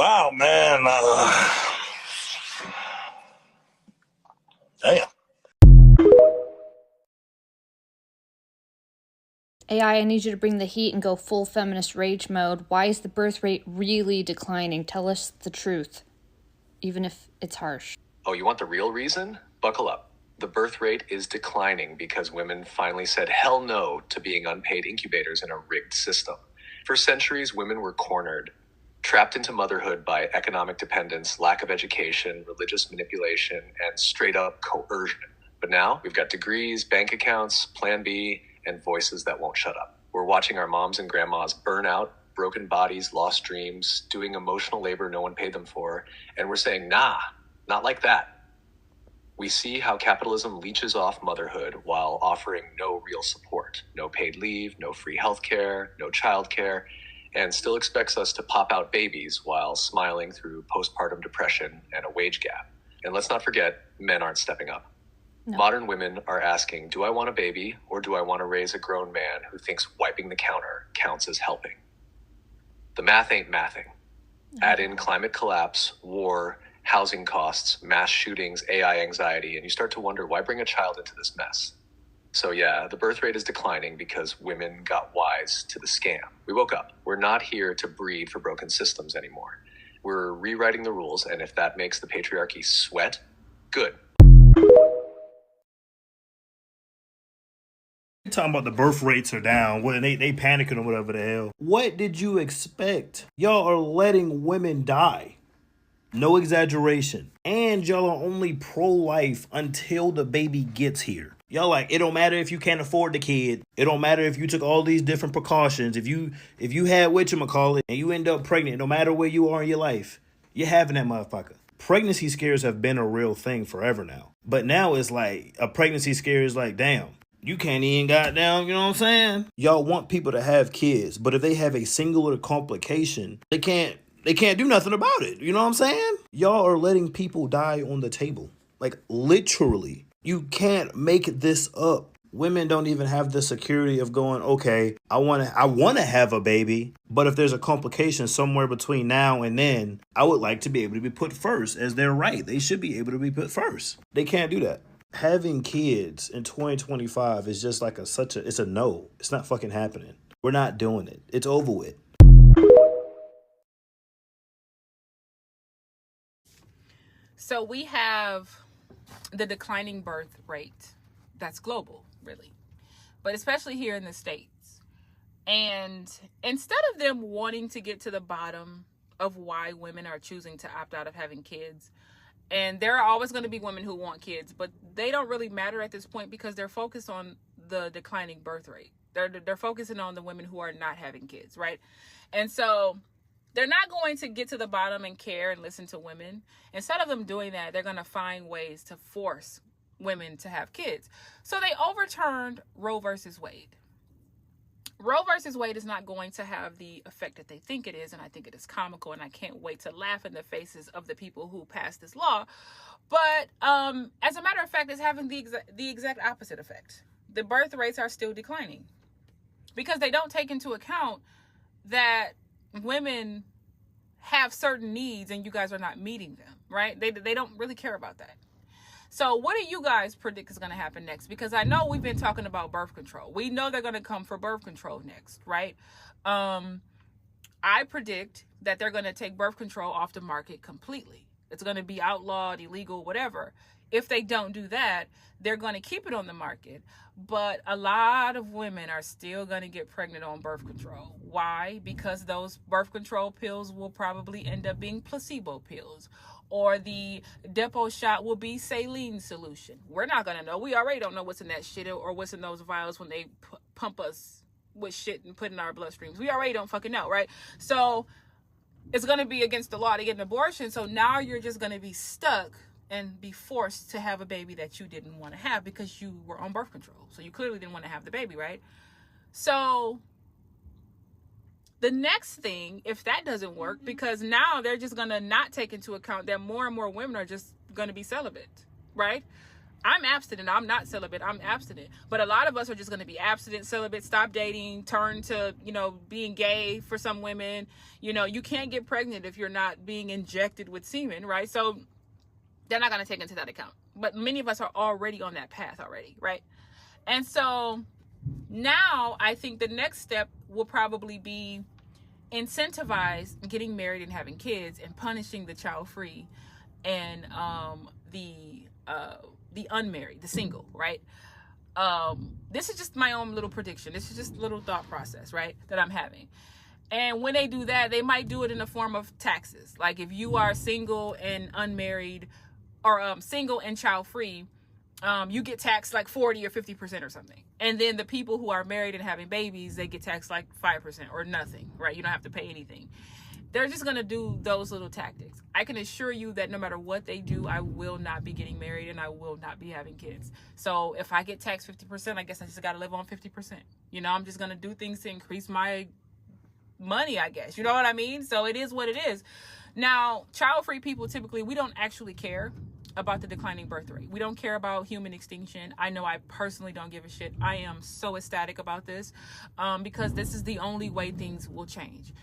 Wow, man. Damn. AI, I need you to bring the heat and go full feminist rage mode. Why is the birth rate really declining? Tell us the truth, even if it's harsh. Oh, you want the real reason? Buckle up. The birth rate is declining because women finally said hell no to being unpaid incubators in a rigged system. For centuries, women were cornered, trapped into motherhood by economic dependence, lack of education, religious manipulation, and straight up coercion. But now we've got degrees, bank accounts, Plan B, and voices that won't shut up. We're watching our moms and grandmas burn out, broken bodies, lost dreams, doing emotional labor no one paid them for, and we're saying, nah, not like that. We see how capitalism leeches off motherhood while offering no real support, no paid leave, no free healthcare, no childcare, and still expects us to pop out babies while smiling through postpartum depression and a wage gap. And let's not forget, men aren't stepping up. No. Modern women are asking, do I want a baby or do I want to raise a grown man who thinks wiping the counter counts as helping? The math ain't mathing. Add in climate collapse, war, housing costs, mass shootings, AI anxiety, and you start to wonder, why bring a child into this mess? So yeah, the birth rate is declining because women got wise to the scam. We woke up. We're not here to breed for broken systems anymore. We're rewriting the rules, and if that makes the patriarchy sweat, good. Talking about the birth rates are down, when they panicking or whatever the hell. What did you expect? Y'all are letting women die. No exaggeration. And y'all are only pro-life until the baby gets here. Y'all like, it don't matter if you can't afford the kid. It don't matter if you took all these different precautions. If you had whatchamacallit and you end up pregnant, no matter where you are in your life, you're having that motherfucker. Pregnancy scares have been a real thing forever now. But now it's like, a pregnancy scare is like, damn, you can't even goddamn, you know what I'm saying? Y'all want people to have kids, but if they have a singular complication, they can't do nothing about it. You know what I'm saying? Y'all are letting people die on the table. Like, literally. You can't make this up. Women don't even have the security of going, okay, I want to have a baby, but if there's a complication somewhere between now and then, I would like to be able to be put first as their right. They should be able to be put first. They can't do that. Having kids in 2025 is just like it's a no. It's not fucking happening. We're not doing it. It's over with. So we have the declining birth rate. That's global, really, but especially here in the States. And instead of them wanting to get to the bottom of why women are choosing to opt out of having kids, and there are always going to be women who want kids, but they don't really matter at this point because they're focused on the declining birth rate. They're focusing on the women who are not having kids, right? And so they're not going to get to the bottom and care and listen to women. Instead of them doing that, they're going to find ways to force women to have kids. So they overturned Roe versus Wade. Roe versus Wade is not going to have the effect that they think it is, and I think it is comical, and I can't wait to laugh in the faces of the people who passed this law. But as a matter of fact, it's having the exact opposite effect. The birth rates are still declining because they don't take into account that women have certain needs and you guys are not meeting them, right? They don't really care about that. So what do you guys predict is going to happen next? Because I know we've been talking about birth control. We know they're going to come for birth control next, right? I predict that they're going to take birth control off the market completely. It's going to be outlawed, illegal, whatever. If they don't do that, they're going to keep it on the market. But a lot of women are still going to get pregnant on birth control. Why? Because those birth control pills will probably end up being placebo pills. Or the depot shot will be saline solution. We're not going to know. We already don't know what's in that shit or what's in those vials when they pump us with shit and put in our bloodstreams. We already don't fucking know, right? So it's going to be against the law to get an abortion. So now you're just going to be stuck and be forced to have a baby that you didn't want to have because you were on birth control. So you clearly didn't want to have the baby, right? So the next thing, if that doesn't work, because now they're just going to not take into account that more and more women are just going to be celibate, right? I'm abstinent. I'm not celibate. I'm abstinent. But a lot of us are just going to be abstinent, celibate, stop dating, turn to, being gay for some women. You can't get pregnant if you're not being injected with semen, right? So they're not going to take into that account. But many of us are already on that path already, right? And so now I think the next step will probably be incentivize getting married and having kids and punishing the child free and the unmarried, the single, right? This is just my own little prediction. This is just a little thought process, right, that I'm having. And when they do that, they might do it in the form of taxes. Like if you are single and unmarried, or single and child free, you get taxed like 40 or 50% or something. And then the people who are married and having babies, they get taxed like 5% or nothing, right? You don't have to pay anything. They're just going to do those little tactics. I can assure you that no matter what they do, I will not be getting married and I will not be having kids. So if I get taxed 50%, I guess I just got to live on 50%. I'm just going to do things to increase my money, I guess. You know what I mean? So it is what it is. Now, child-free people, typically, we don't actually care about the declining birth rate. We don't care about human extinction. I know I personally don't give a shit. I am so ecstatic about this because this is the only way things will change.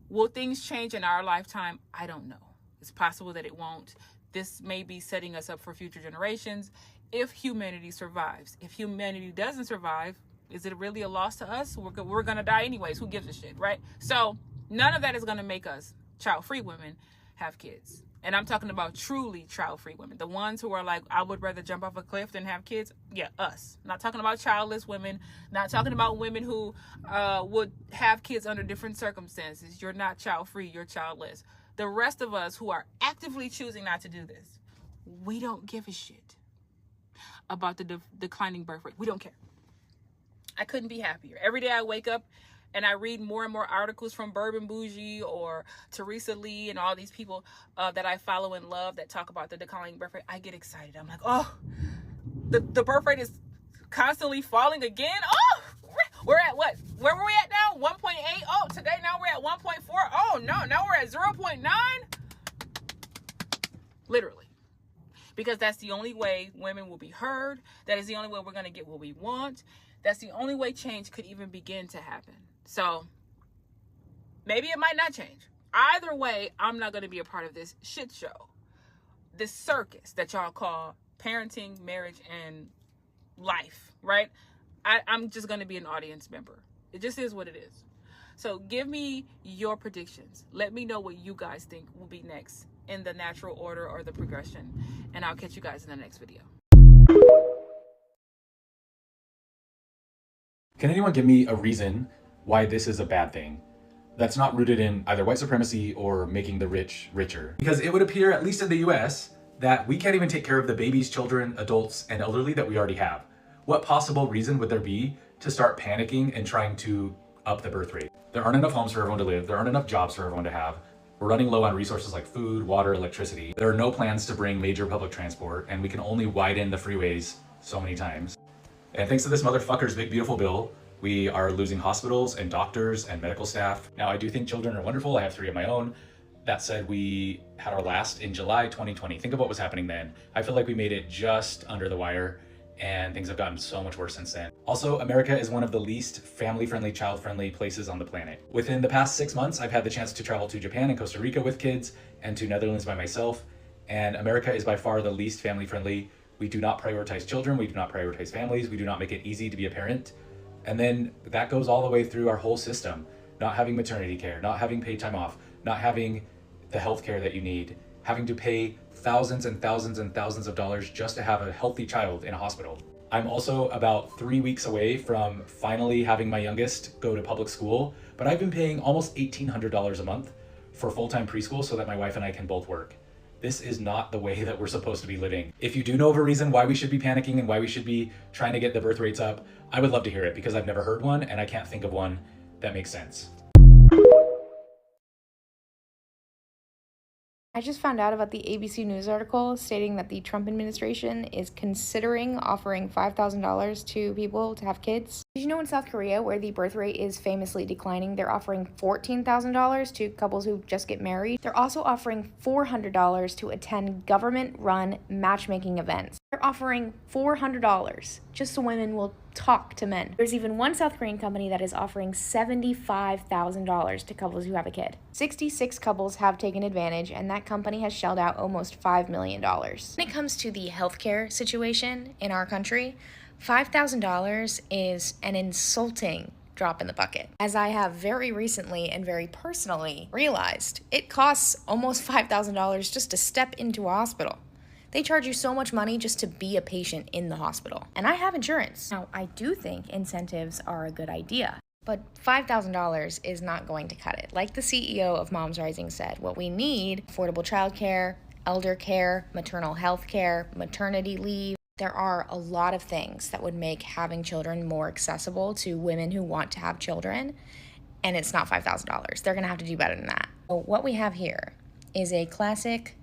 Will things change in our lifetime? I don't know. It's possible that it won't. This may be setting us up for future generations if humanity survives. If humanity doesn't survive, is it really a loss to us? We're going to die anyways. Who gives a shit, right? So none of that is going to make us child-free women have kids. And I'm talking about truly child-free women. The ones who are like, I would rather jump off a cliff than have kids. Yeah, us. Not talking about childless women. Not talking about women who would have kids under different circumstances. You're not child-free. You're childless. The rest of us who are actively choosing not to do this, we don't give a shit about the declining birth rate. We don't care. I couldn't be happier. Every day I wake up and I read more and more articles from Bourbon Bougie or Teresa Lee and all these people that I follow and love that talk about the declining birth rate. I get excited. I'm like, oh, the birth rate is constantly falling again. Oh, we're at what? Where were we at now? 1.8. Oh, today now we're at 1.4. Oh, no, now we're at 0.9. Literally. Because that's the only way women will be heard. That is the only way we're going to get what we want. That's the only way change could even begin to happen. So maybe it might not change. Either way, I'm not going to be a part of this shit show. This circus that y'all call parenting, marriage, and life, right? I'm just going to be an audience member. It just is what it is. So give me your predictions. Let me know what you guys think will be next in the natural order or the progression. And I'll catch you guys in the next video. Can anyone give me a reason why this is a bad thing that's not rooted in either white supremacy or making the rich richer? Because it would appear, at least in the US, that we can't even take care of the babies, children, adults, and elderly that we already have. What possible reason would there be to start panicking and trying to up the birth rate? There aren't enough homes for everyone to live. There aren't enough jobs for everyone to have. We're running low on resources like food, water, electricity. There are no plans to bring major public transport, and we can only widen the freeways so many times. And thanks to this motherfucker's big beautiful bill, we are losing hospitals and doctors and medical staff. Now, I do think children are wonderful. I have 3 of my own. That said, we had our last in July 2020. Think of what was happening then. I feel like we made it just under the wire, and things have gotten so much worse since then. Also, America is one of the least family-friendly, child-friendly places on the planet. Within the past 6 months, I've had the chance to travel to Japan and Costa Rica with kids and to Netherlands by myself, and America is by far the least family-friendly. We do not prioritize children, we do not prioritize families, we do not make it easy to be a parent. And then that goes all the way through our whole system. Not having maternity care, not having paid time off, not having the health care that you need, having to pay thousands and thousands and thousands of dollars just to have a healthy child in a hospital. I'm also about 3 weeks away from finally having my youngest go to public school, but I've been paying almost $1,800 a month for full-time preschool so that my wife and I can both work. This is not the way that we're supposed to be living. If you do know of a reason why we should be panicking and why we should be trying to get the birth rates up, I would love to hear it because I've never heard one and I can't think of one that makes sense. I just found out about the ABC News article stating that the Trump administration is considering offering $5,000 to people to have kids. Did you know in South Korea, where the birth rate is famously declining, they're offering $14,000 to couples who just get married? They're also offering $400 to attend government-run matchmaking events. They're offering $400 just so women will talk to men. There's even one South Korean company that is offering $75,000 to couples who have a kid. 66 couples have taken advantage, and that company has shelled out almost $5 million. When it comes to the healthcare situation in our country, $5,000 is an insulting drop in the bucket. As I have very recently and very personally realized, it costs almost $5,000 just to step into a hospital. They charge you so much money just to be a patient in the hospital. And I have insurance. Now, I do think incentives are a good idea, but $5,000 is not going to cut it. Like the CEO of Moms Rising said, what we need: affordable childcare, elder care, maternal health care, maternity leave. There are a lot of things that would make having children more accessible to women who want to have children, and it's not $5,000. They're gonna have to do better than that. So what we have here is a classic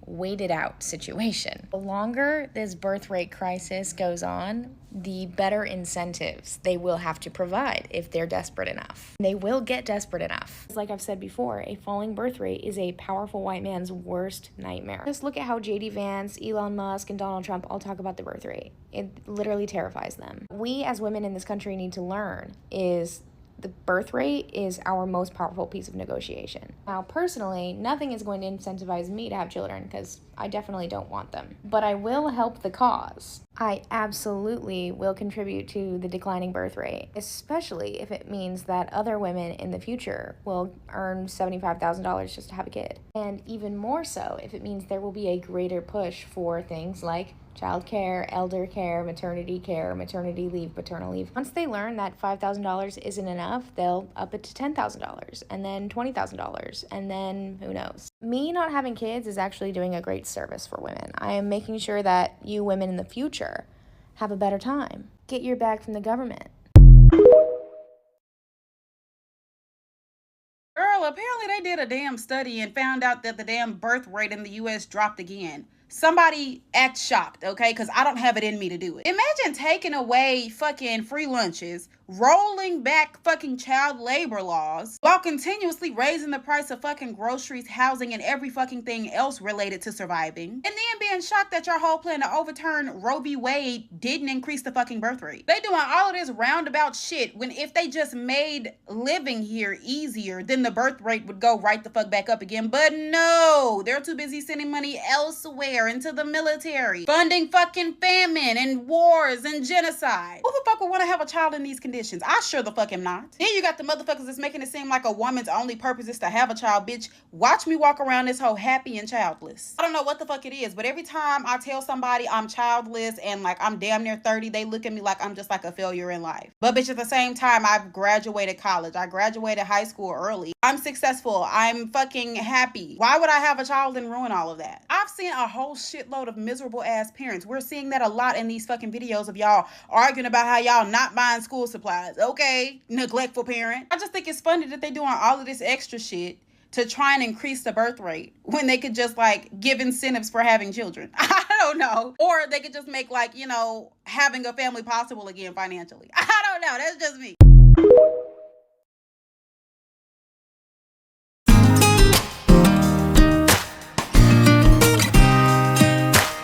waited out situation. The longer this birth rate crisis goes on, the better incentives they will have to provide if they're desperate enough. They will get desperate enough. Like I've said before, a falling birth rate is a powerful white man's worst nightmare. Just look at how JD Vance, Elon Musk, and Donald Trump all talk about the birth rate. It literally terrifies them. We as women in this country need to learn is the birth rate is our most powerful piece of negotiation. Now, personally, nothing is going to incentivize me to have children because I definitely don't want them. But I will help the cause. I absolutely will contribute to the declining birth rate, especially if it means that other women in the future will earn $75,000 just to have a kid. And even more so if it means there will be a greater push for things like childcare, elder care, maternity leave, paternal leave. Once they learn that $5,000 isn't enough, they'll up it to $10,000 and then $20,000 and then who knows. Me not having kids is actually doing a great service for women. I am making sure that you women in the future have a better time. Get your bag from the government. Girl, apparently they did a damn study and found out that the damn birth rate in the US dropped again. Somebody act shocked, okay? Because I don't have it in me to do it. Imagine taking away fucking free lunches, rolling back fucking child labor laws, while continuously raising the price of fucking groceries, housing, and every fucking thing else related to surviving. And then being shocked that your whole plan to overturn Roe v. Wade didn't increase the fucking birth rate. They doing all of this roundabout shit when if they just made living here easier, then the birth rate would go right the fuck back up again. But no, they're too busy sending money elsewhere into the military, funding fucking famine and wars and genocide. Who the fuck would want to have a child in these conditions? I sure the fuck am not. Then you got the motherfuckers that's making it seem like a woman's only purpose is to have a child. Bitch, watch me walk around this hoe happy and childless. I don't know what the fuck it is, but every time I tell somebody I'm childless and like I'm damn near 30, they look at me like I'm just like a failure in life. But bitch, at the same time, I've graduated college. I graduated high school early. I'm successful. I'm fucking happy. Why would I have a child and ruin all of that? I've seen a whole shitload of miserable ass parents. We're seeing that a lot in these fucking videos of y'all arguing about how y'all not buying school supplies. Okay, neglectful parent. I just think it's funny that they doing all of this extra shit to try and increase the birth rate when they could just like give incentives for having children. I don't know. Or they could just make like, you know, having a family possible again financially. I don't know. That's just me.